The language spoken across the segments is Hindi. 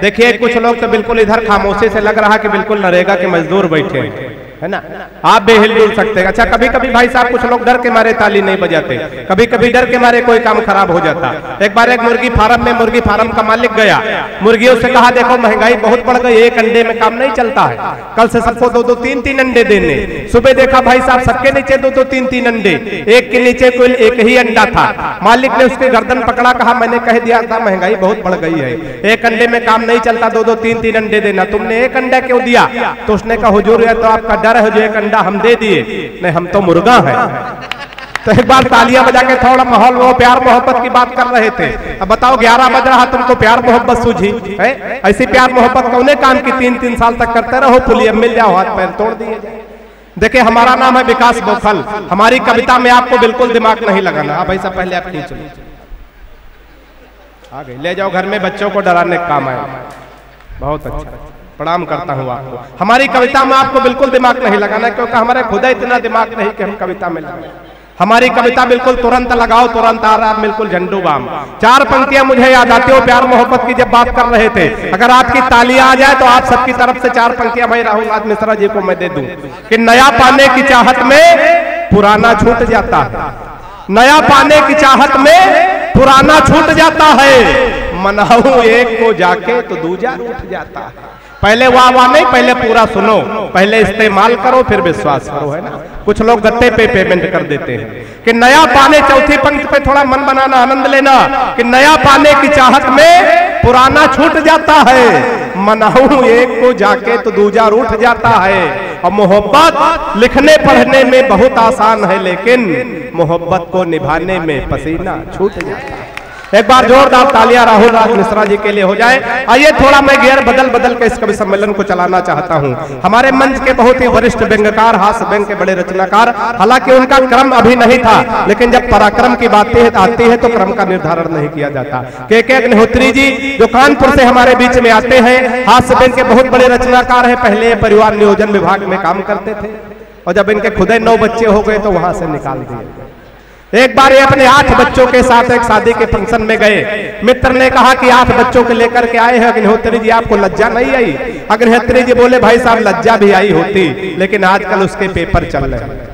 देखिए कुछ लोग तो बिल्कुल इधर खामोशी से लग रहा कि बिल्कुल नरेगा के मजदूर बैठे है ना, आप भी हिल सकते हैं। अच्छा कभी कभी भाई साहब कुछ लोग डर के मारे ताली नहीं बजाते, कभी कभी डर के मारे कोई काम खराब हो जाता। एक बार एक मुर्गी फार्म में मुर्गी फार्म का मालिक गया, मुर्गियों से कहा देखो महंगाई बहुत बढ़ गई, एक अंडे में काम नहीं चलता है, कल से सबको 2-2 3-3 अंडे देने। सुबह देखा भाई साहब सबके नीचे 2-2 3-3 अंडे, एक के नीचे कोई एक ही अंडा था। मालिक ने उसके गर्दन पकड़ा, कहा मैंने कह दिया था महंगाई बहुत बढ़ गई है, एक अंडे में काम नहीं चलता, 2-2 3-3 अंडे देना, तुमने एक अंडा क्यों दिया? तो उसने कहा हुजूर ये तो आपका डर है जो एक अंडा हम दे दिए, नहीं हम तो मुर्गा है। तो एक बार तालियां बजा के थोड़ा माहौल वो प्यार मोहब्बत की बात कर रहे थे। अब बताओ 11 बज रहा तुमको प्यार मोहब्बत सूझी है? ऐसी प्यार मोहब्बत कौने काम की 3-3 साल तक करते रहो, पुलिया मिल जाओ हाथ पैर तोड़ दिए। देखिए हमारा नाम है विकास बोखल, हमारी कविता में आपको बिल्कुल दिमाग नहीं लगाना। अब ऐसा पहले आप खींच लो, आ गए, ले जाओ घर में बच्चों को डराने का काम आए। बहुत अच्छा, प्रणाम करता हूँ आपको। हमारी कविता में आपको बिल्कुल दिमाग नहीं लगाना, क्योंकि हमारे खुदा इतना दिमाग नहीं कि हम कविता में लगाएं। हमारी कविता बिल्कुल तुरंत लगाओ तुरंत आ रहा, बिल्कुल झंडू बाम। 4 पंक्तियां मुझे याद आती हो प्यार मोहब्बत की जब बात कर रहे थे। अगर आपकी तालियां आ जाए तो आप सबकी तरफ से 4 पंक्तियां भाई राहुल राज मिश्रा जी को मैं दे दूं कि नया पाने की चाहत में पुराना छूट जाता है, नया पाने की चाहत में पुराना छूट जाता है, मनाऊं एक को जाके तो दूजा रूठ जाता है। पहले वाह नहीं, पहले पूरा सुनो, पहले इस्तेमाल करो फिर विश्वास करो, है ना। कुछ लोग गत्ते पे पेमेंट कर देते हैं कि नया पाने, चौथी पंक्ति पे थोड़ा मन बनाना, आनंद लेना कि नया पाने की चाहत में पुराना छूट जाता है, मनाऊं एक को जाके तो दूजा रूठ जाता है। और मोहब्बत लिखने पढ़ने में बहुत आसान है, लेकिन मोहब्बत को निभाने में पसीना छूट जाता है। एक बार जोरदार तालियां राहुल राज मिश्रा जी के लिए हो जाए। आइए थोड़ा मैं गियर बदल के इस कवि सम्मेलन को चलाना चाहता हूं। हमारे मंच के बहुत ही वरिष्ठ व्यंग्यकार, हास्य व्यंग के बड़े रचनाकार, हालांकि उनका क्रम अभी नहीं था, लेकिन जब पराक्रम की बातें आती है तो क्रम का निर्धारण नहीं किया जाता। के अग्निहोत्री जी जो कानपुर से हमारे बीच में आते हैं, हास्य व्यंग के बहुत बड़े रचनाकार है, पहले परिवार नियोजन विभाग में काम करते थे और जब इनके खुदे 9 बच्चे हो गए तो वहां से निकाल दिए। एक बार ये अपने 8 बच्चों के साथ एक शादी के फंक्शन में गए। मित्र ने कहा कि 8 बच्चों के लेकर के आए हैं अग्निहोत्री जी, आपको लज्जा नहीं आई? अग्निहोत्री जी बोले भाई साहब लज्जा भी आई होती, लेकिन आजकल उसके पेपर चल रहे हैं।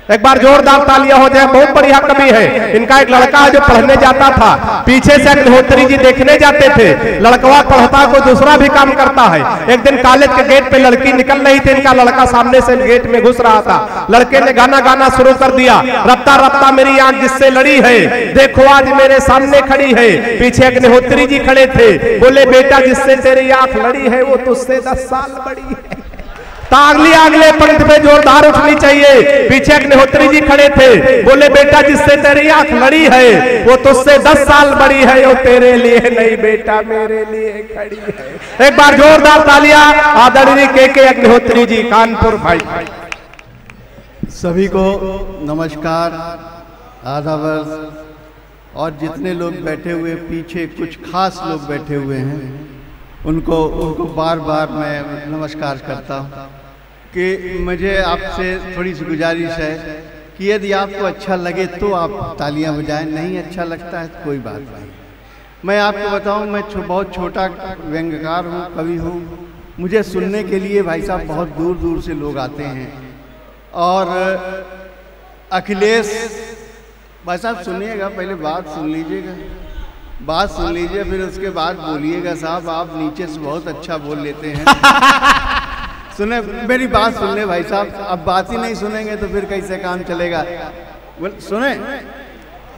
एक बार जोरदार तालियां हो जाए। बहुत बढ़िया कवि है। इनका एक लड़का है जो पढ़ने जाता था, पीछे से अग्निहोत्री जी देखने जाते थे। लड़कवा पढ़ता कोई दूसरा भी काम करता है। एक दिन कॉलेज के गेट पे लड़की निकल रही थी, इनका लड़का सामने से गेट में घुस रहा था। लड़के ने गाना गाना शुरू कर दिया, रफ्ता रफ्ता मेरी आंख जिससे लड़ी है, देखो आज मेरे सामने खड़ी है। पीछे अग्निहोत्री जी खड़े थे, बोले बेटा जिससे तेरी आंख लड़ी है वो तुझसे 10 साल बड़ी है। अगले पंक्ति पे जोरदार उठनी चाहिए। पीछे अग्निहोत्री जी खड़े थे, बोले बेटा जिससे तेरी आंख लड़ी है वो तुझसे 10 साल बड़ी है, वो तेरे लिए नहीं बेटा मेरे लिए खड़ी है। एक बार जोरदार तालियां आदरणीय के अग्निहोत्री जी, कानपुर भाई। सभी को नमस्कार, आदाब, और जितने लोग बैठे हुए पीछे कुछ खास लोग बैठे हुए हैं उनको बार बार मैं नमस्कार करता हूँ कि मुझे आपसे थोड़ी सी गुजारिश है कि यदि आपको अच्छा लगे तो आप तालियां बजाएं, नहीं अच्छा लगता है तो कोई बात नहीं। मैं आपको बताऊं, मैं बहुत छोटा व्यंग्यकार हूँ, कवि हूँ। मुझे सुनने के लिए भाई साहब बहुत दूर दूर से लोग आते हैं। और अखिलेश भाई साहब सुनिएगा, पहले बात सुन लीजिएगा, बात सुन लीजिए फिर उसके बाद बोलिएगा। साहब आप नीचे से बहुत अच्छा बोल लेते हैं। सुने मेरी बात सुन ले भाई साहब, अब बात ही नहीं सुनेंगे तो फिर कैसे काम चलेगा। सुने,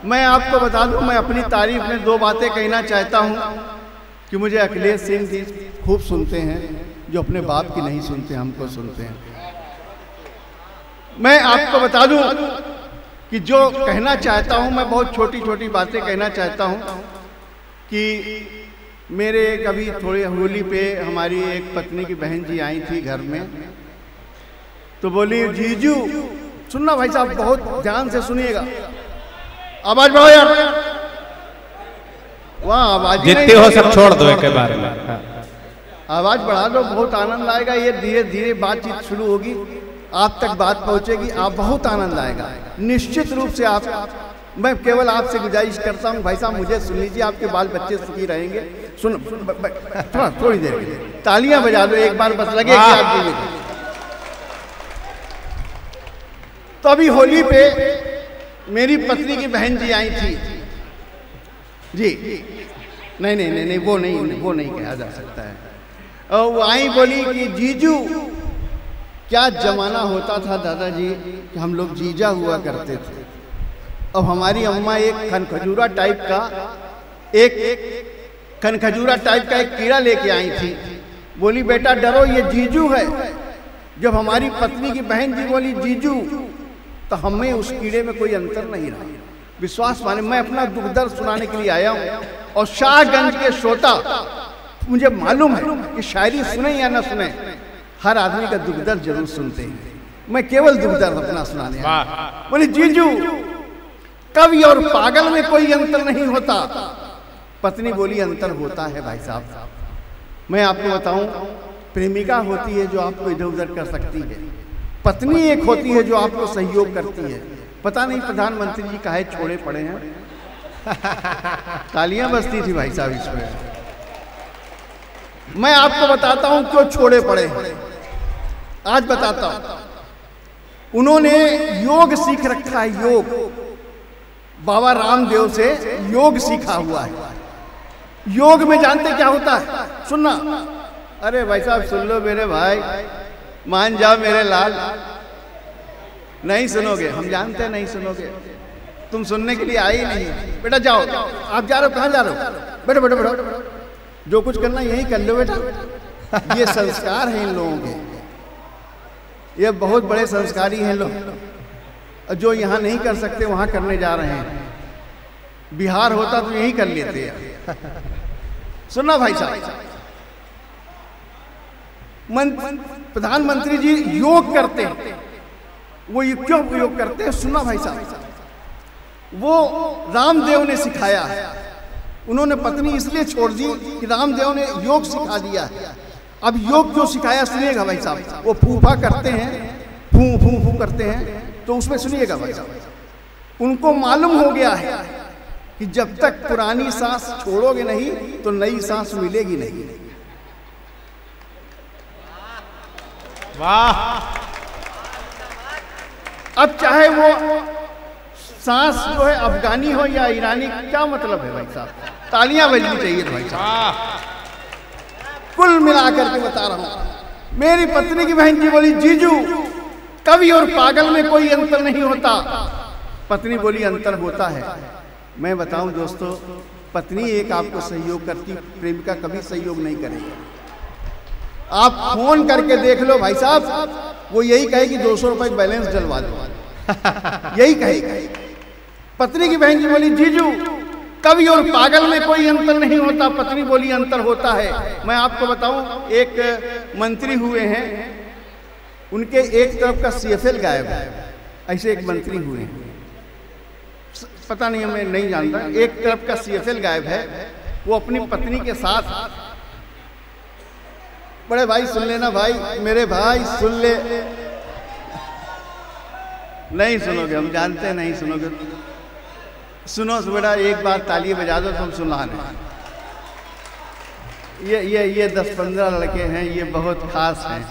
मैं आपको बता दूं, मैं अपनी तारीफ में 2 बातें कहना चाहता हूं कि मुझे अखिलेश सिंह जी खूब सुनते हैं, जो अपने बाप की नहीं सुनते हमको सुनते हैं। मैं आपको बता दूं कि जो कहना चाहता हूं, मैं बहुत छोटी छोटी बातें कहना चाहता हूं कि मेरे कभी थोड़े होली पे हमारी एक पत्नी की बहन जी आई थी घर में, तो बोली जीजू, सुनना भाई साहब बहुत ध्यान से सुनिएगा, आवाज बढ़ाओ यार, वहाँ आवाज जितने हो सब छोड़ दो एक बार में, आवाज बढ़ा दो, बहुत आनंद आएगा। ये धीरे धीरे बातचीत शुरू होगी, आप तक बात पहुंचेगी, आप बहुत आनंद आएगा निश्चित रूप से। आप मैं केवल आपसे गुजारिश करता हूं भाई साहब मुझे सुन लीजिए, आपके बाल बच्चे सुखी रहेंगे, सुन थोड़ा थोड़ी देर के लिए तालियां बजा दो एक बार, बस लगे कि आप जीवित हैं। तो अभी होली पे मेरी पत्नी की बहन जी आई थी जी, नहीं, वो नहीं कहा जा सकता है। और वो आई, बोली कि जीजू, क्या जमाना होता था दादाजी कि हम लोग जीजा हुआ करते थे। अब हमारी अम्मा एक खनखजूरा टाइप का एक कीड़ा लेके आई थी। बोली बेटा डरो, ये जीजू है। जब हमारी पत्नी की बहन जी बोली जीजू, तो हमें उस कीड़े में कोई अंतर नहीं रहा। विश्वास माने, मैं अपना दुख दर्द सुनाने के लिए आया हूँ, और शाहगंज के श्रोता, मुझे मालूम है कि शायरी सुने या ना सुने, हर आदमी का दुख दर्द जरूर सुनते हैं। मैं केवल दुख दर्द अपना सुनाने आया। बोली जीजू, कवि और पागल में कोई अंतर नहीं होता। पत्नी बोली अंतर होता है भाई साहब। मैं आपको बताऊं, प्रेमिका होती है जो आपको इधर उधर कर सकती है, पत्नी एक होती है जो आपको सहयोग करती है। पता नहीं प्रधानमंत्री जी काहे छोड़े पड़े हैं। तालियां बजती थी भाई साहब इसमें। मैं आपको बताता हूं क्यों छोड़े पड़े हैं, आज बताता हूं। उन्होंने योग सीख रखा है, योग। बाबा रामदेव से योग सीखा हुआ है। योग में जानते क्या होता है? सुनना। अरे भाई साहब सुन लो मेरे भाई, मान जाओ मेरे लाल। नहीं सुनोगे, हम जानते हैं नहीं सुनोगे, तुम सुनने के लिए आए ही नहीं। बेटा जाओ, आप जा रहे हो, कहाँ जा रहे हो? बेटा बेटा बेटा, जो कुछ करना यही कर लो बेटा। ये संस्कार हैं इन लोगों के, ये बहुत बड़े संस्कारी हैं लोग। जो यहाँ नहीं कर सकते वहाँ करने जा रहे हैं। बिहार होता तो यही कर लेते हैं। सुनना भाई साहब, प्रधानमंत्री जी योग करते हैं। वो क्यों योग करते हैं? सुनना भाई साहब, वो रामदेव ने सिखाया है। उन्होंने पत्नी इसलिए छोड़ दी कि रामदेव ने योग सिखा दिया है। अब योग क्यों सिखाया सुनिएगा भाई साहब। वो फूफा करते हैं, फू फू फू करते हैं, तो उसमें सुनिएगा भाई साहब। उनको मालूम हो गया है कि जब तक पुरानी सांस छोड़ोगे नहीं तो नई सांस मिलेगी नहीं। वाह। अब चाहे वो सांस जो है अफगानी हो या ईरानी, क्या मतलब है भाई साहब? तालियां बजनी चाहिए भाई साहब। कुल मिलाकर के बता रहा हूं, मेरी पत्नी की बहन जी बोली जीजू, कवि और पागल में कोई अंतर नहीं होता। पत्नी बोली अंतर होता है। मैं बताऊं दोस्तों, पत्नी एक आपको सहयोग करती, प्रेमिका कभी सहयोग नहीं करेगी। आप फोन करके देख लो भाई साहब, वो यही कहेगी 200 रुपए बैलेंस डलवा दो, यही कहेगी। पत्नी की बहन जी बोली जीजू, कवि और पागल में कोई अंतर नहीं होता। पत्नी बोली अंतर होता है। मैं आपको बताऊं, एक मंत्री हुए हैं, उनके एक तरफ का CFL गायब है। ऐसे एक मंत्री हुए हैं, पता नहीं, मैं नहीं जानता। एक तरफ का CFL गायब है। वो अपनी पत्नी के साथ, बड़े भाई सुन लेना भाई, मेरे भाई सुन ले। नहीं सुनोगे, हम जानते हैं नहीं सुनोगे। सुनो बेटा, एक बार ताली बजा दो, तुम सुना नहीं। ये 10-15 लड़के हैं, ये बहुत खास हैं।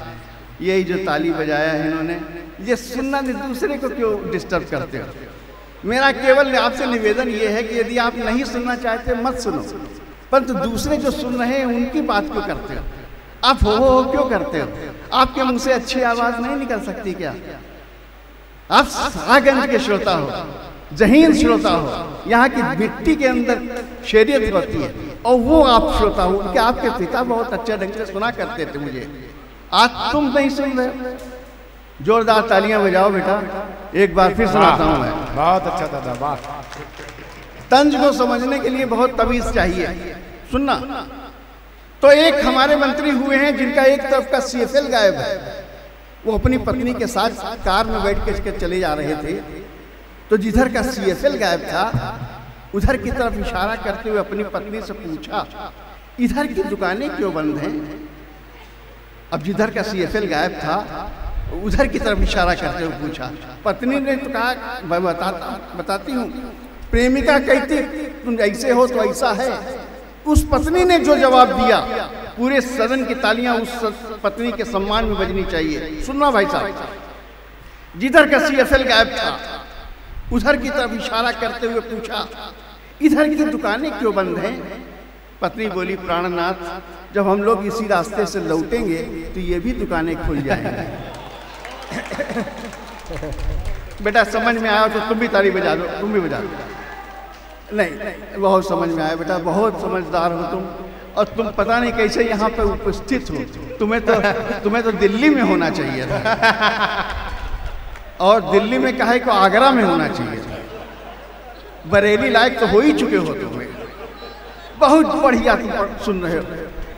यही जो ताली बजाया है इन्होंने, ये सुनना नहीं, दूसरे को क्यों डिस्टर्ब करते हो? मेरा केवल आपसे निवेदन ये है कि यदि आप नहीं सुनना चाहते मत सुनो, परंतु दूसरे जो सुन रहे हैं उनकी बात क्यों करते हो? आप हो क्यों करते हो? आपके मुंह से अच्छी आवाज नहीं निकल सकती क्या? आप शाहगंज के श्रोता हो, जहीन श्रोता हो, यहाँ की मिट्टी के अंदर शरीयत होती है, और वो आप श्रोता हो। उनके आपके पिता बहुत अच्छे ढंग से सुना करते थे मुझे, आज तुम नहीं सुन रहे। जोरदार तालियां बजाओ बेटा, एक बार फिर सुनाता हूं मैं। बहुत अच्छा दादा, वाह। तंज को समझने के लिए बहुत तमीज चाहिए। सुनना। तो एक हमारे मंत्री हुए हैं जिनका एक तरफ का CFL गायब है। वो अपनी पत्नी के साथ कार में बैठ के चले जा रहे थे, तो जिधर का CFL गायब था उधर की तरफ इशारा करते हुए अपनी पत्नी से पूछा, इधर की दुकानें क्यों बंद हैं? अब जिधर का CFL गायब था उधर की तरफ इशारा करते हुए पूछा। पत्नी ने तो कहा, बताती हूँ। प्रेमिका कहती तुम ऐसे हो तो ऐसा है, उस पत्नी ने जो जवाब दिया, पूरे सदन की तालियां उस पत्नी के सम्मान में बजनी चाहिए। सुनना भाई साहब, जिधर का CSL गायब था उधर की तरफ इशारा करते हुए पूछा, इधर की दुकानें क्यों बंद हैं? पत्नी बोली, प्राणनाथ, जब हम लोग इसी रास्ते से लौटेंगे तो ये भी दुकानें खुल जाएंगी। बेटा समझ में आया तो तुम भी ताली बजा दो, तुम भी बजा दो। नहीं, बहुत समझ में आया बेटा, बहुत समझदार हो तुम, और तुम पता नहीं कैसे यहाँ पे उपस्थित हो। तुम्हें तो दिल्ली में होना चाहिए था, और दिल्ली में कहे को आगरा में होना चाहिए था। बरेली लायक तो हो ही चुके हो तुम्हें। बहुत बढ़िया तुम सुन रहे हो।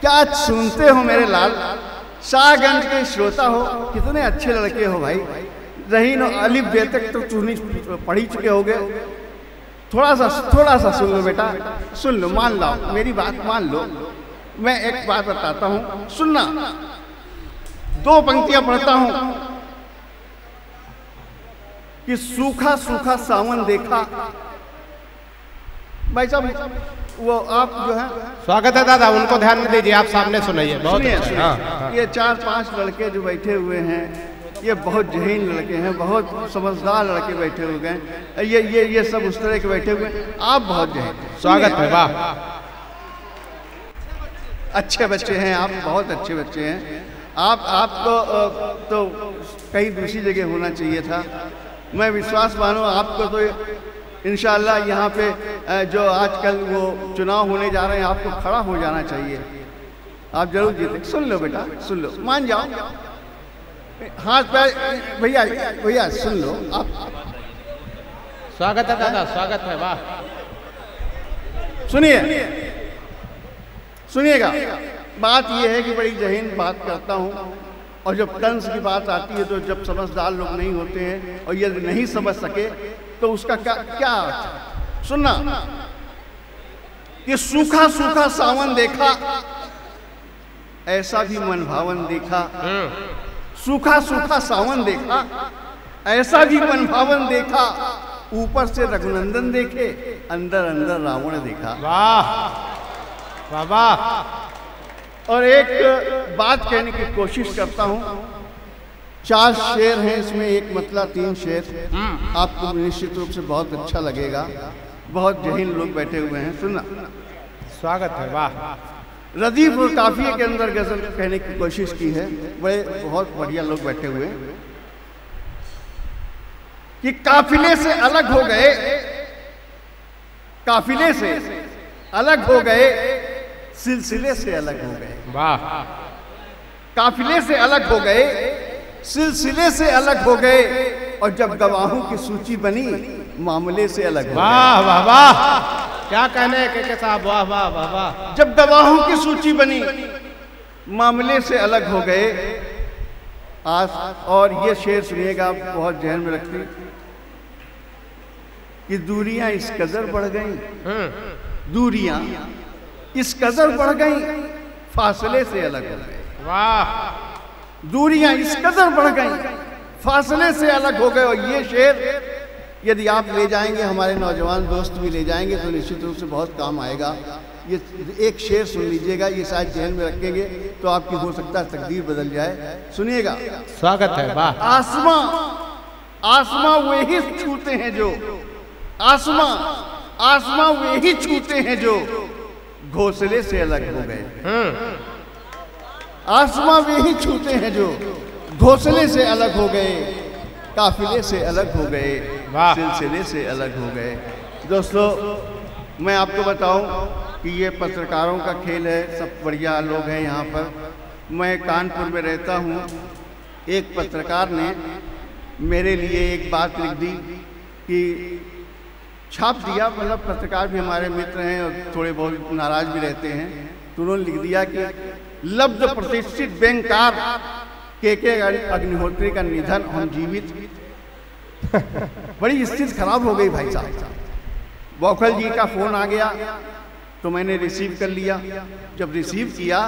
क्या सुनते हो मेरे लाल? शाहगंज के श्रोता हो, कितने अच्छे लड़के हो भाई। रहीन अलिफ बे तक तो तुमने पढ़ी चुके होगे। थोड़ा सा सुन लो बेटा, सुन लो, मान लो मेरी बात, मान लो। मैं एक बात बताता हूँ, सुनना। 2 पंक्तियां पढ़ता हूँ कि सूखा सूखा सावन देखा। भाई साहब वो आप जो है, स्वागत है दादा, उनको ध्यान में दीजिए, आप सामने सुनाइए। सुनिए, ये 4-5 लड़के जो बैठे हुए हैं, ये बहुत जहीन लड़के हैं, बहुत समझदार लड़के बैठे हुए हैं। ये सब उस तरह के बैठे हुए हैं। आप बहुत जहीन, स्वागत है, वाह, अच्छे बच्चे हैं आप, बहुत अच्छे बच्चे हैं आप तो कहीं दूसरी जगह होना चाहिए था। मैं विश्वास मानो आपको तो इंशाअल्लाह यहाँ पे जो आजकल वो चुनाव होने जा रहे हैं, आपको खड़ा हो जाना चाहिए, आप जरूर जीते। सुन लो बेटा, सुन लो, मान जाओ, हाथ पैर, भैया सुन लो आप। स्वागत है दादा, स्वागत है, वाह। सुनिएगा, बात यह है कि बड़ी जहीन बात करता हूँ, और जब तंज की बात आती है तो जब समझदार लोग नहीं होते हैं और यदि नहीं समझ सके तो उसका क्या अर्थ? सुनना, कि सूखा सूखा सावन देखा, ऐसा भी मन भावन देखा। सूखा सूखा सावन देखा, ऐसा भी मन भावन देखा। ऊपर से रघुनंदन देखे, अंदर अंदर रावण देखा। वाह वाह वाह। और एक बात कहने की कोशिश करता हूँ। 4 शेर हैं इसमें, एक मतला 3 शेर। आपको निश्चित रूप से बहुत अच्छा लगेगा। बहुत जहीन लोग बैठे हुए हैं, सुनना। स्वागत है, वाह। रदीफ और काफिये के अंदर गजल कहने की कोशिश की है, बड़े बहुत बढ़िया लोग बैठे हुए हैं। कि काफिले से अलग हो गए, काफिले से अलग हो गए, सिलसिले से अलग हो गए। वाह। काफिले से अलग हो गए, सिलसिले से अलग हो गए, और जब गवाहों की सूची बनी, मामले से अलग हो गए। वाह वाह वाह, क्या कहने के साहब, वाह वाह वाह वाह। जब गवाहों की सूची बनी, मामले से अलग हो गए। और ये शेर सुनिएगा, आप बहुत जहन में रखती, कि दूरियां इस कदर बढ़ गई, दूरियां इस कदर बढ़ गई, फासले से अलग हो गए। वाह। दूरियां इस कदर बढ़ गई, फासले से अलग हो गए। और ये शेर यदि आप ले जाएंगे, हमारे नौजवान दोस्त भी ले जाएंगे, तो निश्चित रूप से बहुत काम आएगा। ये एक शेर सुन लीजिएगा, ये शायद जहन में रखेंगे तो आपकी हो सकता है तकदीर बदल जाए। सुनिएगा। स्वागत है, वाह। आसमां आसमां वे ही छूते हैं जो, आसमां वे ही छूते हैं जो घोंसले से अलग हो गए। आसमां वे ही छूते हैं जो घोंसले से अलग हो गए, काफिले से अलग हो गए, सिलसिले से अलग हो गए। दोस्तों, मैं आपको बताऊं कि ये पत्रकारों का खेल है, सब बढ़िया लोग हैं यहाँ पर। मैं कानपुर में रहता हूँ। एक पत्रकार ने मेरे लिए एक बात लिख दी कि छाप दिया, मतलब पत्रकार भी हमारे मित्र हैं और थोड़े बहुत नाराज भी रहते हैं, तो उन्होंने लिख दिया कि लब्ध प्रतिष्ठित बैंककार के अग्निहोत्री का निधन, हम जीवित। बड़ी स्थिति खराब हो गई भाई साहब। बौखल जी का फोन आ गया तो मैंने रिसीव कर लिया। जब रिसीव किया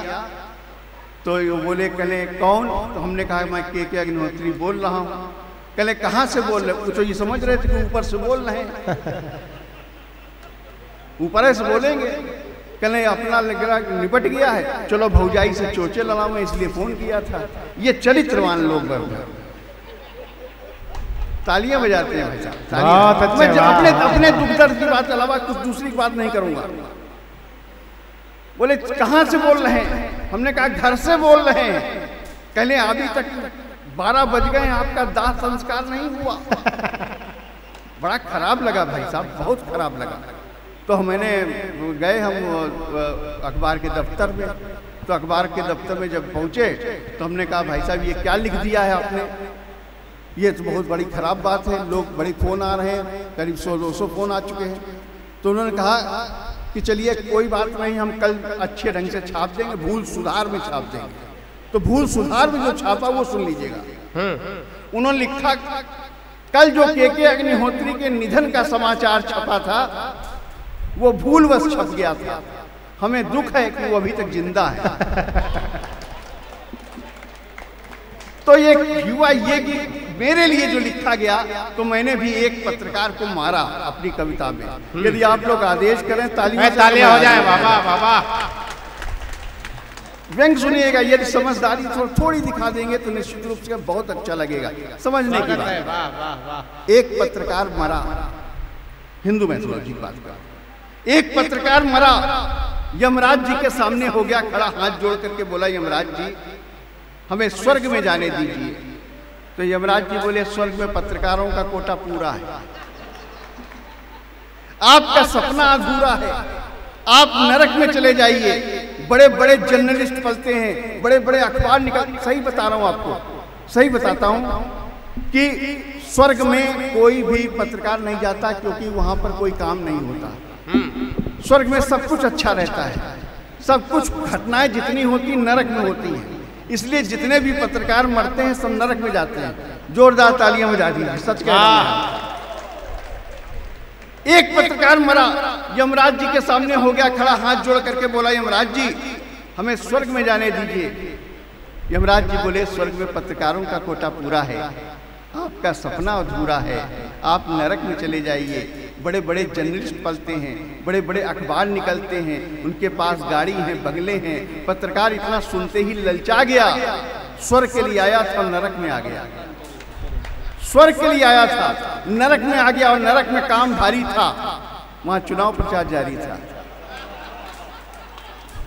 तो वो बोले, कहले कौन? तो हमने कहा मैं के अग्निहोत्री बोल रहा हूँ। कहले कहाँ से बोल रहे? वो तो ये समझ रहे थे कि ऊपर से बोल रहे हैं, ऊपर से बोलेंगे। कहने अपना लग रहा निपट गया है, चलो भौजाई से चोचे लड़ाऊं इसलिए फोन किया था। ये चरित्रवान लोग तालियां बजाते हैं भाई साहब। मैं अपने दुख दर्द की बात अलावा कुछ दूसरी बात नहीं करूंगा। बोले कहां से बोल रहे हैं? हमने कहा घर से बोल रहे हैं। कहले अभी तक 12 बज गए, आपका दाह संस्कार नहीं हुआ। बड़ा खराब लगा भाई साहब, बहुत खराब लगा। तो मैंने गए हम अखबार के दफ्तर में, तो अखबार के दफ्तर में जब पहुंचे तो हमने कहा भाई साहब ये क्या लिख दिया है आपने, ये तो बहुत बड़ी खराब बात है, लोग बड़े फ़ोन आ रहे हैं, करीब 100-200 फ़ोन आ चुके हैं। तो उन्होंने कहा कि चलिए कोई बात नहीं, हम कल अच्छे ढंग से छाप देंगे, भूल सुधार में छाप देंगे। तो भूल सुधार में जो छापा वो सुन लीजिएगा। उन्होंने लिखा कल जो के अग्निहोत्री के निधन का समाचार छपा था वो भूलवश छप गया था, हमें दुख है कि वो अभी तक जिंदा है। तो ये हुआ ये कि मेरे लिए जो लिखा गया, तो मैंने भी एक पत्रकार को मारा अपनी कविता में। यदि आप लोग आदेश करें तालियां हो जाए। बाबा बाबा व्यंग सुनिएगा, यदि समझदारी थोड़ी दिखा देंगे तो निश्चित रूप से बहुत अच्छा लगेगा। समझने की बात, एक पत्रकार मरा, हिंदू मैथोलॉजी की बात कर, एक पत्रकार मरा, यमराज जी के सामने हो गया खड़ा, हाथ जोड़ करके बोला यमराज जी हमें स्वर्ग में जाने दीजिए। तो यमराज जी बोले स्वर्ग में पत्रकारों का कोटा पूरा है, आपका सपना अधूरा है, आप नरक में चले जाइए। बड़े बड़े जर्नलिस्ट पलते हैं, बड़े बड़े अखबार निकल, सही बता रहा हूं आपको, सही बताता हूं कि स्वर्ग में कोई भी पत्रकार नहीं जाता, क्योंकि वहां पर कोई काम नहीं होता। स्वर्ग में सब कुछ अच्छा रहता है, सब कुछ घटनाएं जितनी होती नरक में होती हैं, इसलिए जितने भी पत्रकार मरते हैं सब नरक में जाते हैं। जोरदार तालियां बजा दीजिए, सच कह रहा हूं। एक पत्रकार मरा, यमराज जी के सामने हो गया खड़ा, हाथ जोड़ करके बोला यमराज जी हमें स्वर्ग में जाने दीजिए। यमराज जी बोले स्वर्ग में पत्रकारों का कोटा पूरा है, आपका सपना अधूरा है, आप नरक में चले जाइए। बड़े बड़े जर्नलिस्ट पलते हैं, बड़े बड़े अखबार निकलते हैं, उनके पास गाड़ी है, बंगले हैं। पत्रकार इतना सुनते ही ललचा गया, स्वर्ग के लिए आया था नरक में आ गया, स्वर्ग के लिए आया था नरक में आ गया, और नरक में काम भारी था, वहां चुनाव प्रचार जारी था।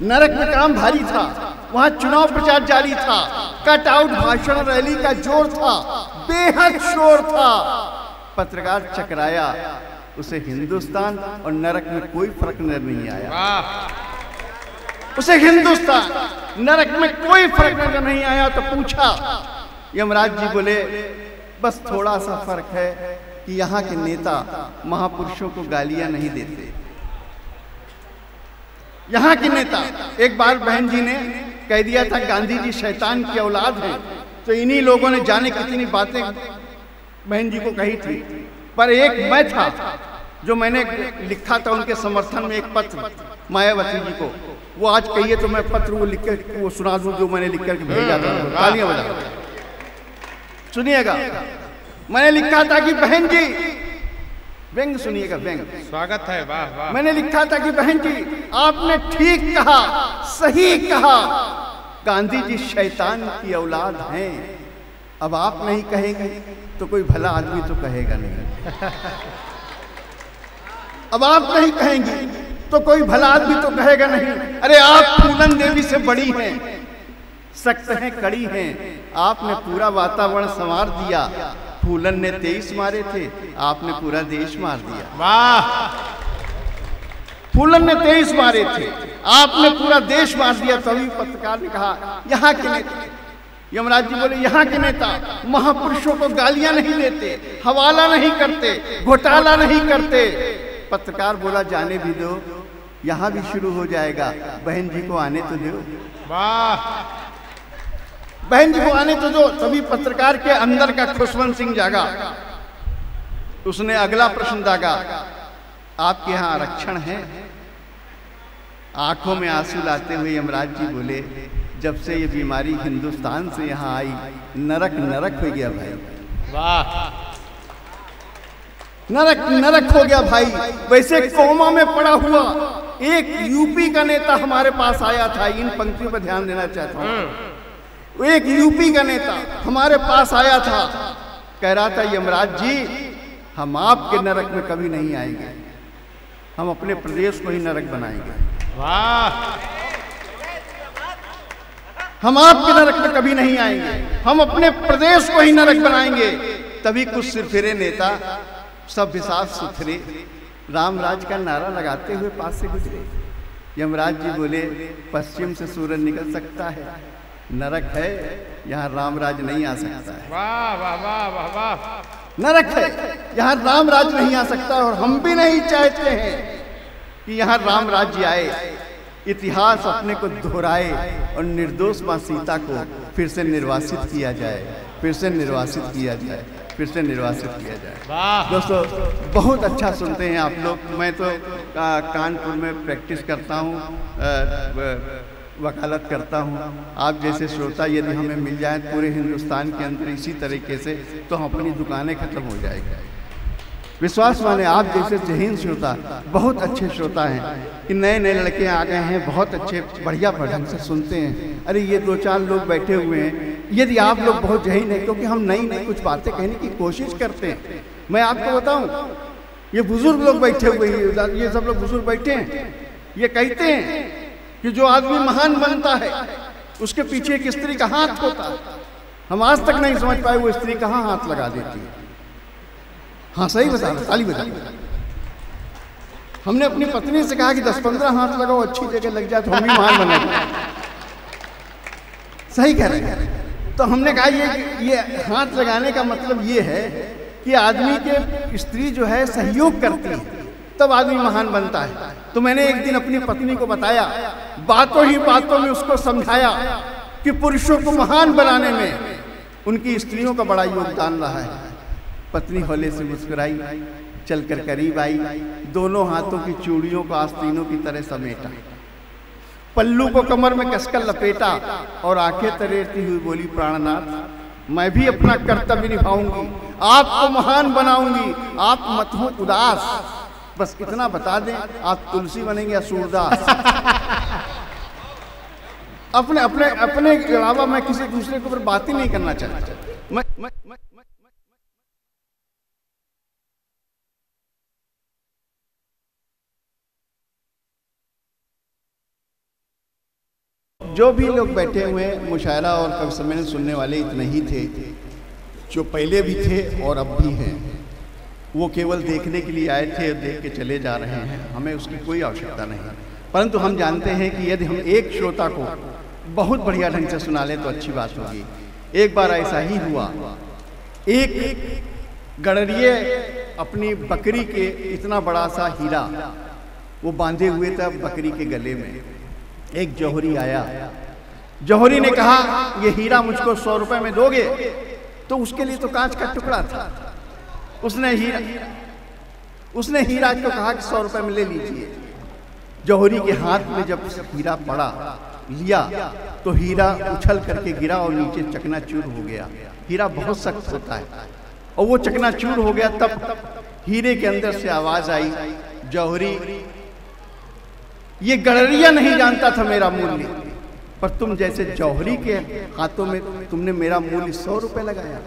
नरक में काम भारी था, वहां चुनाव प्रचार जारी था, कट आउट भाषण रैली का जोर था, बेहद शोर था। पत्रकार चकराया, उसे हिंदुस्तान और नरक में कोई फर्क नजर नहीं आया। उसे हिंदुस्तान नरक में कोई फर्क नजर नहीं आया। तो पूछा, यमराज जी बोले बस थोड़ा सा फर्क है कि यहाँ के नेता महापुरुषों को गालियां नहीं देते। यहाँ के नेता, एक बार बहन जी ने कह दिया था गांधी जी शैतान की औलाद हैं, तो इन्हीं लोगों ने जाने कितनी बातें बहन जी को कही थी। पर एक मैं था जो मैंने लिखा था उनके समर्थन में एक पत्र मायावती जी को, वो आज कहिए तो मैं पत्र वो लिख कर वो सुना दूं जो मैंने लिख कर भेजा था। तालियां बजा, सुनिएगा। मैंने लिखा था कि बहन जी, व्यंग सुनिएगा, व्यंग स्वागत है, वाह वाह। मैंने लिखा था कि बहन जी आपने ठीक कहा, सही कहा, गांधी जी शैतान की औलाद हैं। अब आप नहीं कहेंगे तो कोई भला आदमी तो कहेगा नहीं। अब आप नहीं कहेंगे तो कोई भला आदमी तो कहेगा नहीं। अरे आप फूलन देवी से बड़ी हैं, सख्त हैं, कड़ी हैं, आपने पूरा वातावरण संवार दिया। फूलन ने 23 मारे थे, आपने पूरा देश मार दिया। वाह। फूलन ने 23 मारे थे, आपने पूरा देश मार दिया। तभी पत्रकार ने कहा यहाँ के नेता, यमराज जी बोले यहाँ के नेता महापुरुषों को गालियां नहीं देते, हवाला नहीं करते, घोटाला नहीं करते। पत्रकार बोला जाने भी दो, यहाँ भी शुरू हो जाएगा, बहन जी को आने तो दो। वाह। बहन जी को आने तो दो। तभी पत्रकार के अंदर का खुशवंत सिंह जागा, उसने अगला प्रश्न दागा, आपके यहाँ आरक्षण है? आंखों में आंसू लाते हुए यमराज जी बोले जब से ये बीमारी हिंदुस्तान से यहाँ आई नरक नरक हो गया भाई। वाह। नरक नरक हो गया भाई। वैसे कोमा में पड़ा हुआ एक यूपी का नेता हमारे पास आया था, इन पंक्तियों पर ध्यान देना चाहता हूं। एक यूपी का नेता हमारे पास आया था, कह रहा था यमराज जी हम आपके नरक में कभी नहीं आएंगे, हम अपने प्रदेश को ही नरक बनाएंगे। वाह, हम आपके नरक में कभी नहीं आएंगे, हम अपने प्रदेश को ही नरक बनाएंगे। तभी कुछ सिरफिरे नेता सब साफ सुथरे राम राज का नारा लगाते हुए पास से गुजरे। यमराज जी बोले पश्चिम से सूरज निकल सकता है, नरक है यहाँ राम राज नहीं आ सकता है। वाह वाह वाह वाह वाह, नरक है यहाँ राम राज नहीं आ सकता, और हम भी नहीं चाहते हैं कि यहाँ राम राज्य आए। इतिहास अपने को दोहराए और निर्दोष मां सीता को फिर से निर्वासित किया जाए, फिर से निर्वासित किया जाए, फिर से निर्वासित किया जाए। दोस्तों बहुत अच्छा सुनते हैं आप लोग। मैं तो कानपुर में प्रैक्टिस करता हूँ, वकालत करता हूँ। आप जैसे श्रोता यदि हमें मिल जाए पूरे हिंदुस्तान के अंदर इसी तरीके से, तो हम अपनी दुकानें खत्म हो जाएगी। विश्वास माने आप जैसे जहीन श्रोता, बहुत अच्छे श्रोता हैं कि नए नए लड़के आ गए हैं, बहुत अच्छे बढ़िया ढंग से सुनते हैं। अरे ये 2-4 लोग बैठे हुए हैं, यदि आप लोग बहुत जहीन है, क्योंकि हम नई नई कुछ बातें कहने की कोशिश करते हैं। मैं आपको बताऊं, ये बुजुर्ग लोग बैठे हुए हैं, ये सब लोग बुजुर्ग बैठे हैं, ये कहते हैं कि जो आदमी महान बनता है उसके पीछे एक स्त्री का हाथ होता है। हम आज तक नहीं समझ पाए वो स्त्री कहाँ हाथ लगा देती है। हाँ सही बता, ताली बजा। हमने अपनी पत्नी से कहा कि 10-15 हाथ लगाओ, अच्छी जगह लग जाए तो हम भी महान बनेंगे। सही कह रहे हैं। तो हमने कहा ये हाथ लगाने का मतलब ये है कि आदमी के स्त्री जो है सहयोग करती है तब आदमी महान बनता है। तो मैंने एक दिन अपनी पत्नी को बताया, बातों ही बातों में उसको समझाया कि पुरुषों को महान बनाने में उनकी स्त्रियों का बड़ा योगदान रहा है। पत्नी हौले से मुस्कुराई, चलकर करीब आई, दोनों हाथों की चूड़ियों को आस्तीनों की तरह समेटा, पल्लू को कमर में कसकर लपेटा और आंखें तरेरती हुई बोली, प्राणनाथ मैं भी अपना कर्तव्य निभाऊंगी, आपको महान बनाऊंगी, आप मत हो उदास। बस इतना बता दें, आप तुलसी बनेंगे या सूरदास। अपने अपने अपने के अलावा मैं किसी दूसरे के ऊपर बात ही नहीं करना चाहता। मैं जो भी लोग बैठे हुए हैं, मुशायरा और कवि सम्मेलन सुनने वाले इतने ही थे, जो पहले भी थे और अब भी हैं। वो केवल देखने के लिए आए थे और देख के चले जा रहे हैं, हमें उसकी कोई आवश्यकता नहीं। परंतु हम जानते हैं कि यदि हम एक श्रोता को बहुत बढ़िया ढंग से सुना लें तो अच्छी बात होगी। एक बार ऐसा ही हुआ, एक गड़रिये अपनी बकरी के इतना बड़ा सा हीरा वो बांधे हुए था बकरी के गले में। एक जौहरी आया, जौहरी ने कहा ये हीरा मुझको 100 रुपए में दोगे? तो उसके लिए तो कांच का टुकड़ा था। उसने हीरा को कहा कि 100 रुपए में ले लीजिए। जौहरी के हाथ में जब हीरा पड़ा, लिया तो हीरा उछल करके गिरा और नीचे चकनाचूर हो गया। हीरा बहुत सख्त होता है और वो चकनाचूर हो गया। तब हीरे के अंदर से आवाज आई, जौहरी ये गड़रिया नहीं जानता था मेरा मूल्य, पर तुम जैसे जौहरी के हाथों में तुमने मेरा मूल्य 100 रुपए लगाया।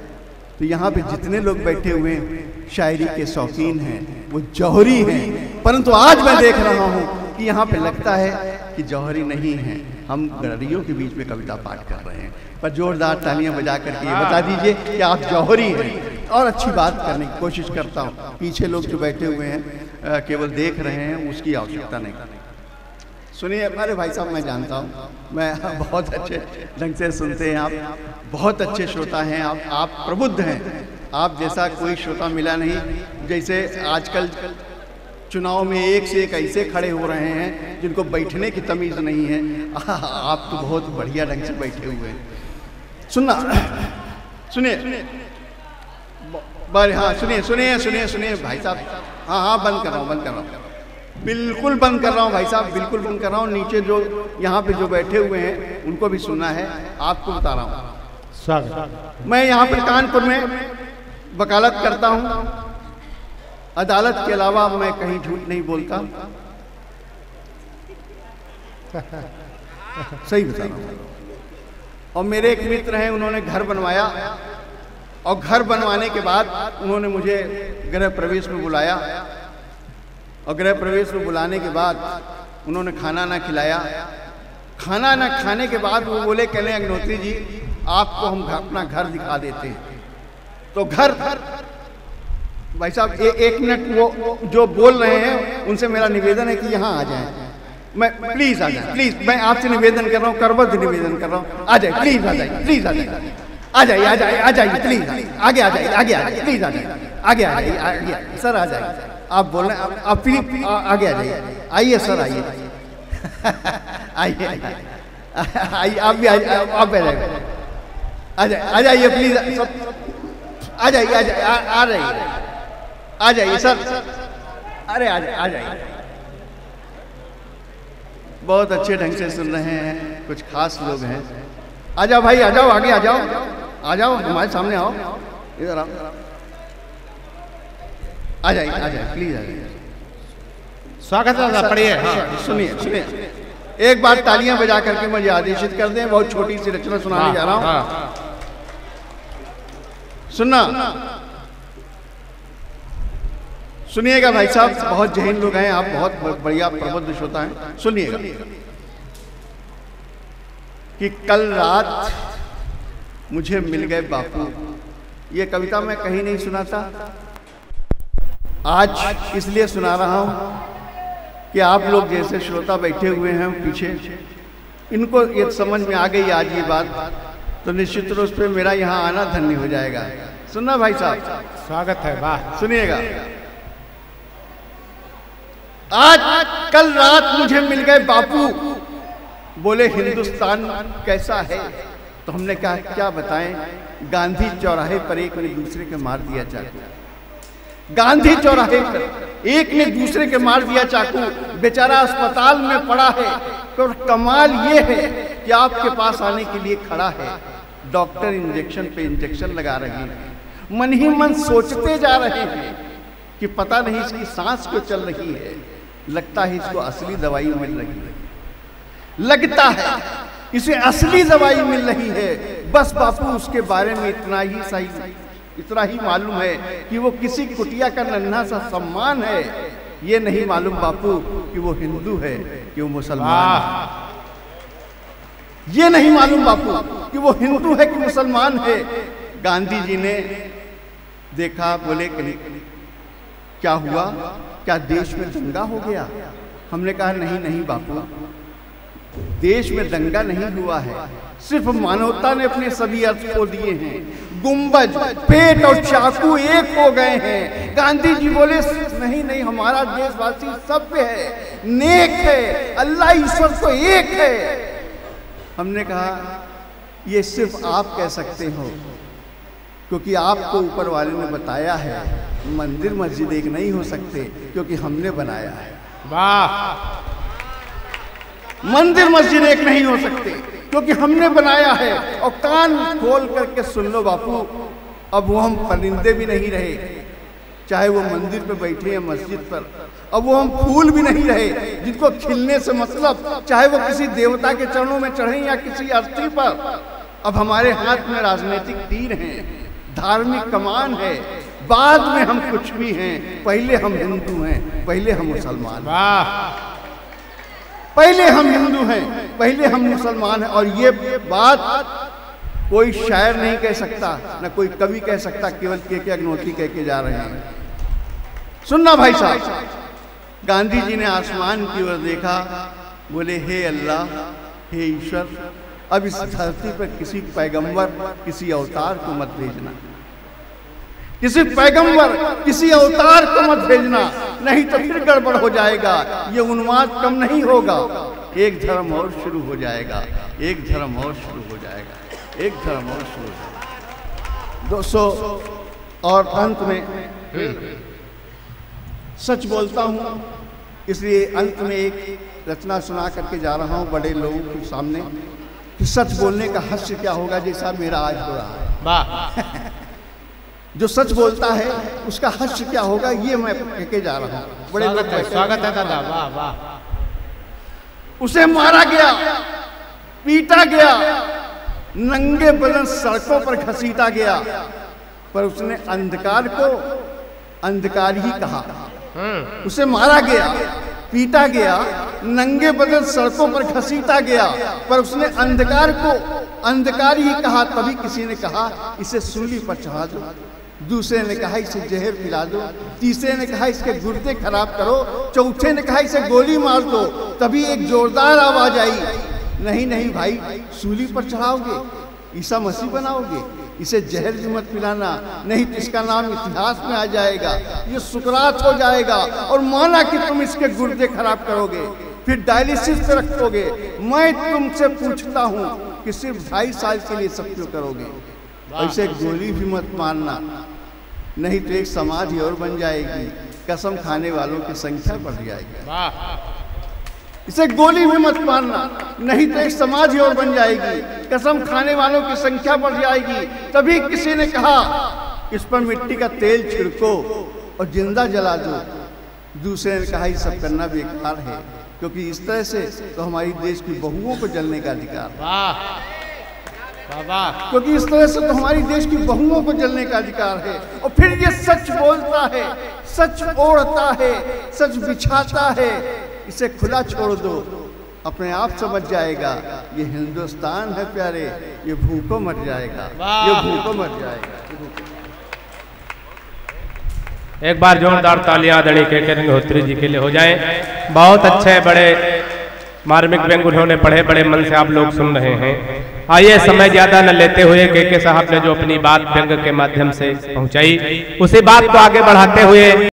तो यहाँ पे जितने लोग बैठे हुए हैं शायरी के शौकीन हैं, वो जौहरी हैं, परंतु आज मैं देख रहा हूँ कि यहाँ पे लगता है कि जौहरी नहीं है, हम गड़रियों के बीच में कविता पाठ कर रहे हैं। पर जोरदार तालियां बजा करके ये बता दीजिए कि आप जौहरी हैं। और अच्छी बात करने की कोशिश करता हूँ। पीछे लोग जो बैठे हुए हैं केवल देख रहे हैं, उसकी आवश्यकता नहीं। सुनिए हमारे भाई साहब, मैं जानता हूँ, मैं बहुत अच्छे ढंग से सुनते हैं आप, बहुत अच्छे श्रोता हैं आप प्रबुद्ध हैं। आप जैसा कोई श्रोता मिला नहीं। जैसे आजकल चुनाव में एक से एक ऐसे खड़े हो रहे हैं जिनको बैठने की तमीज़ नहीं है। आप तो बहुत बढ़िया ढंग से बैठे हुए हैं। सुनना, सुनिए, हाँ सुनिए भाई साहब। हाँ बंद कर रहा हूँ, बिल्कुल बंद कर रहा हूँ भाई साहब, बिल्कुल बंद कर रहा हूँ। नीचे जो यहाँ पे जो बैठे हुए हैं उनको भी सुनना है, आपको बता रहा हूँ। स्वागत। मैं यहाँ पर कानपुर में वकालत करता हूँ। अदालत के अलावा मैं कहीं झूठ नहीं बोलता। सही बता रहा हूँ। और मेरे एक मित्र हैं, उन्होंने घर बनवाया और घर बनवाने के बाद उन्होंने मुझे गृह प्रवेश में बुलाया और गृह प्रवेश में बुलाने के बाद उन्होंने खाना ना खिलाया। खाना ना खाने के बाद वो बोले, कहने अग्निहोत्री जी आपको हम अपना घर दिखा देते हैं। तो घर भाई साहब एक मिनट, वो जो बोल रहे हैं उनसे मेरा निवेदन है कि यहाँ आ जाएं। मैं प्लीज आ जाए, प्लीज मैं आपसे निवेदन कर रहा हूँ, करबद्ध निवेदन कर रहा हूँ, आ जाए प्लीज, आ जाए प्लीज, आ जाए, आ जाइए, आ जाइए, आ जाइए प्लीज, आगे आ जाइए, आगे आ जाइए प्लीज, आ जाइए, आगे आ जाइए, आगे सर आ जाइए। आप बोल रहे हैं, आप प्लीज आगे आ जाइए, आइए सर आइए, आइए आइए, आप भी आप भी आ जाइए, आ जाइए प्लीज, आ जाइए, आ जाइए, आ जाइए, आ जाइए सर, अरे आ जाइए, आ जाइए। बहुत अच्छे ढंग से सुन रहे हैं, कुछ खास लोग हैं। आ जाओ भाई, आ जाओ, आगे आ जाओ, आ जाओ हमारे सामने आओ, इधर आओ, आ जाइए, आ जाइए प्लीज, आ जाइए। स्वागत है, पढ़िए। हाँ, सुनिए सुनिए, एक बार तालियां बजा करके मुझे आदेशित कर दें। बहुत छोटी सी रचना सुनाने जा रहा हूँ, सुनना सुनिएगा भाई साहब, बहुत जहीन लोग हैं आप, बहुत बढ़िया प्रबुद्ध श्रोता हैं। सुनिएगा कि कल रात मुझे मिल गए बापू। ये कविता मैं कहीं नहीं सुना था, आज इसलिए सुना रहा हूं कि आप लोग जैसे श्रोता बैठे हुए हैं पीछे, इनको ये समझ में आ गई आज ये बात, तो निश्चित रूप से मेरा यहाँ आना धन्य हो जाएगा। सुनना भाई साहब, स्वागत है। वाह, सुनिएगा। आज कल रात मुझे मिल गए बापू, बोले हिंदुस्तान कैसा है? तो हमने कहा क्या बताएं, गांधी चौराहे पर एक ने दूसरे के मार दिया चाकू। गांधी चौराहे पर एक ने दूसरे के मार दिया चाकू, बेचारा अस्पताल में पड़ा है। तो कमाल ये है कि आपके पास आने के लिए खड़ा है, डॉक्टर इंजेक्शन पे इंजेक्शन लगा रहे हैं। मन ही मन सोचते जा रहे हैं कि पता नहीं इसकी सांस क्यों चल रही है, लगता है इसको असली दवाई मिल रही है, लगता है इसे असली दवाई मिल रही है। बस बापू उसके बारे में इतना ही सही, इतना ही मालूम है कि वो किसी कुटिया का नन्हा सा सम्मान है। ये नहीं मालूम बापू कि वो हिंदू है कि वो मुसलमान है। ये नहीं मालूम बापू कि वो हिंदू है कि मुसलमान है। गांधी जी ने देखा, बोले क्या हुआ, क्या देश में दंगा हो गया? हमने कहा नहीं नहीं बापू, देश में दंगा नहीं हुआ है, सिर्फ मानवता ने अपने सभी अर्थ खो दिए हैं। गुंबज, पेट और चाकू एक हो गए हैं। गांधी जी बोले नहीं नहीं, हमारा देशवासी सभ्य है, नेक है, अल्लाह ईश्वर तो एक है। हमने कहा ये सिर्फ आप कह सकते हो, क्योंकि आपको ऊपर वाले ने बताया है मंदिर मस्जिद एक नहीं हो सकते, क्योंकि हमने बनाया है। वाह, मंदिर मस्जिद एक नहीं हो सकते क्योंकि हमने बनाया है। और कान खोल करके सुन लो बापू, अब वो हम परिंदे भी नहीं रहे, चाहे वो मंदिर पे बैठे या मस्जिद पर। अब वो हम फूल भी नहीं रहे जिनको खिलने से मतलब, चाहे वो किसी देवता के चरणों में चढ़े या किसी अर्थी पर। अब हमारे हाथ में राजनीतिक तीर हैं, धार्मिक कमान है, बाद में हम कुछ भी हैं, पहले हम हिंदू हैं, पहले हम मुसलमान। वाह, पहले हम हिंदू हैं, पहले हम मुसलमान हैं। और ये बात कोई शायर नहीं कह सकता, ना कोई कवि कह सकता, केवल के अग्निहोत्री कह के जा रहे हैं। सुनना भाई साहब, गांधी जी ने आसमान की ओर देखा, बोले हे अल्लाह, हे ईश्वर, अब इस धरती पर किसी पैगंबर, किसी अवतार को मत भेजना, किसी पैगंबर, किसी अवतार को मत भेजना, नहीं तो फिर गड़बड़ हो जाएगा, ये उन्माद कम नहीं होगा, एक धर्म और शुरू हो जाएगा, एक धर्म और शुरू हो जाएगा, एक धर्म और शुरू हो जाएगा। दोस्तों, और अंत में सच बोलता हूँ, इसलिए अंत में एक रचना सुना करके जा रहा हूँ बड़े लोगों के सामने कि सच बोलने का हास्य क्या होगा, जैसा मेरा आज हो रहा है। वाह, जो सच बोलता है उसका हास्य क्या होगा, ये मैं कह के जा रहा हूँ। बड़े लोग, स्वागत है दादा। वाह वाह। उसे मारा गया, पीटा गया, नंगे बदन सड़कों पर घसीटा गया, पर उसने अंधकार को अंधकार ही कहा। उसे मारा गया, पीटा गया, नंगे बदन सड़कों पर घसीटा गया, पर उसने अंधकार को अंधकार ही कहा। तभी किसी ने कहा इसे सूली पर चढ़ा दो, दूसरे ने कहा इसे जहर पिला दो, तीसरे ने कहा इसके गुर्दे खराब करो, चौथे ने कहा इसे गोली मार दो। तभी एक जोरदार आवाज आई, नहीं नहीं भाई, सूली पर चढ़ाओगे, ईसा मसीह बनाओगे, इसे जहर भी मत पिलाना, नहीं तो इसका नाम इतिहास में आ जाएगा, ये सुकरात हो जाएगा, और माना कि तुम इसके गुर्दे खराब करोगे, फिर डायलिसिस पे रखोगे। मैं तुमसे पूछता हूँ कि सिर्फ 2.5 साल के लिए सब क्यों करोगे? ऐसे गोली भी मत मारना, नहीं तो एक समाधि और बन जाएगी, कसम खाने वालों की संख्या बढ़ जाएगी। इसे गोली भी मत मारना, नहीं तो एक समाधि और बन जाएगी, कसम खाने वालों की संख्या बढ़ जाएगी। तभी किसी ने कहा इस पर मिट्टी का तेल छिड़को और जिंदा जला दो। दूसरे ने कहा ये सब करना बेकार है, क्योंकि इस तरह से तो हमारी देश की बहुओं को जलने का अधिकार है, क्योंकि इस तरह से तो हमारी देश की बहुओं को जलने का अधिकार है। और फिर ये सच बोलता है, सच ओढ़ता है, सच बिछाता है, इसे खुला छोड़ दो, अपने आप समझ जाएगा ये हिंदुस्तान है प्यारे, ये भूखों मर जाएगा, ये भूखों मर जाएगा। एक बार जोरदार तालियां आदरणीय के अग्निहोत्री जी के लिए हो जाएं। बहुत अच्छे बड़े मार्मिक व्यंग उन्होंने पढ़े, बड़े मन से आप लोग सुन रहे हैं। आइए समय ज्यादा न लेते हुए के साहब ने जो अपनी बात व्यंग के माध्यम से पहुंचाई, उसी बात को आगे बढ़ाते हुए